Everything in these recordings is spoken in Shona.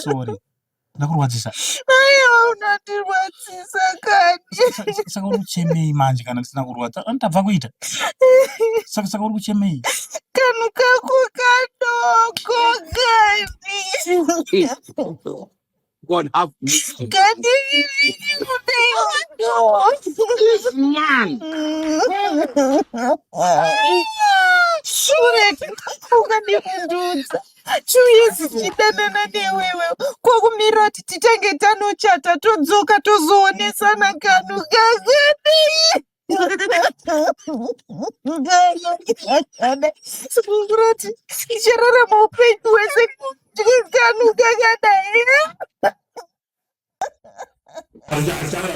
Sorry. Ndakurwadzisa. Aiwa unatirwadzisa kani. Saka uri kuchemei manje kana tisina kurwadza? Ndabva kuita. Saka uri kuchemei. Kanu kako kadoko kani. God have mercy. Kani Man. Shure ukanivhundudza. Chuyezi chidanana newewe. Kwakumira kuti titange tanochata todzoka tozoonesana kanu kakani. Sikurati ichararama upenyu wese kanu kakadai.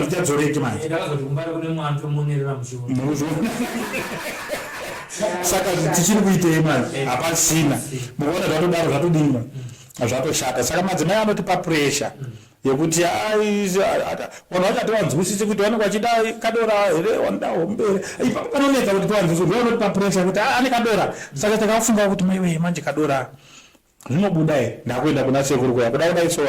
Achadzoreki manje. Saka tichiri kuitei manje hapasina. Muona zvatodaro zvatodima zvatoshata. Saka madzimai anotipa pressure yekuti vanhu vachativanzwisisi kuti vanenge vachida kadora here wanoda hombere. Ipapo panonetsa kuti tivanzwisisi vanotipa pressure kuti ane kadora. Saka takafunga kuti maiwe manje kadora zvinobuda here ndakuenda kuna sekuru kuya kuda kudaiso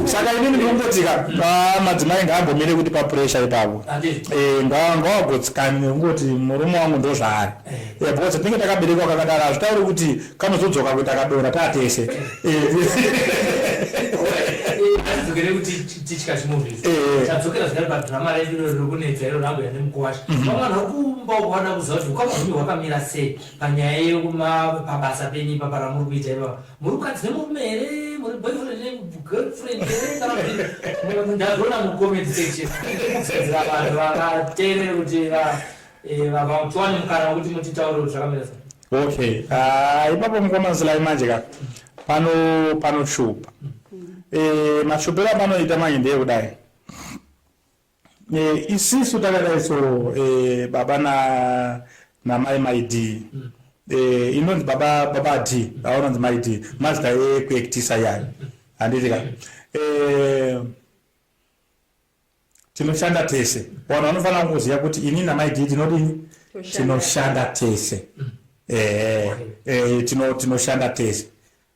saka inini ndinombotika madzimai ngaambomire kuti papressure ipapo ngawagotsikani nekungoti murume wangu ndozvaari because tinenge takaberekwa kakadaro hazvitauri kuti kanozodzoka kuita kadora tatese Zvokere kuti tichika chimovie. Chadzokera zvakare padrama redu rokunetsa iro Ambuya Nemukwasha. Vamwana vakumba kuwana kuziva kuti ukamuri hwakamira sei panyaya yepabasa penyu paparamuri kuita ivava. Muri mukadzi nemurume here, muri boyfriend negirlfriend here kana kuti ndazviona mucomment section. Kudzira vanhu vakateerera kuti tiwane mukana wekuti mutitaure zvakamira sei. Okay. Ipapo mukomazilai manje ka panoshupa. Mashupera panoita manje ndeyekudai. Isisu takadaiso baba namai maidi. Inonzi baba D, aunonzi maidi. Mazda ekuektisa yayo. Handitika. Tinoshanda tese. Vanhu vanofana kuziva kuti ini namaidi tinodini? Tinoshanda tese. Tinoshanda tese.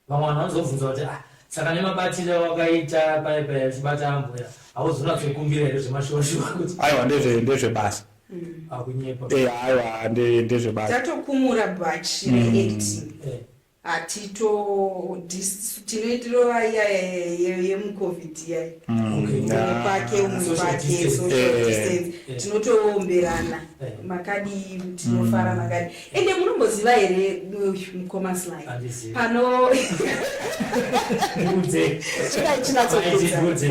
Vamwe vanhu vanozobvunza kuti saka nemabatiro wakaita paya chibata Ambuya hauzona zvekumbira here zvemashosho kuti aiwa ndezvebasa akunyepa aiwa ndezvebasa tatokumura bachi re-8 tinoitirova iya yemucovid yai pake umwe pake social distance tinotoomberana makadi tinofara makadi ende munomboziva here mukomaslai pano chinatsokudza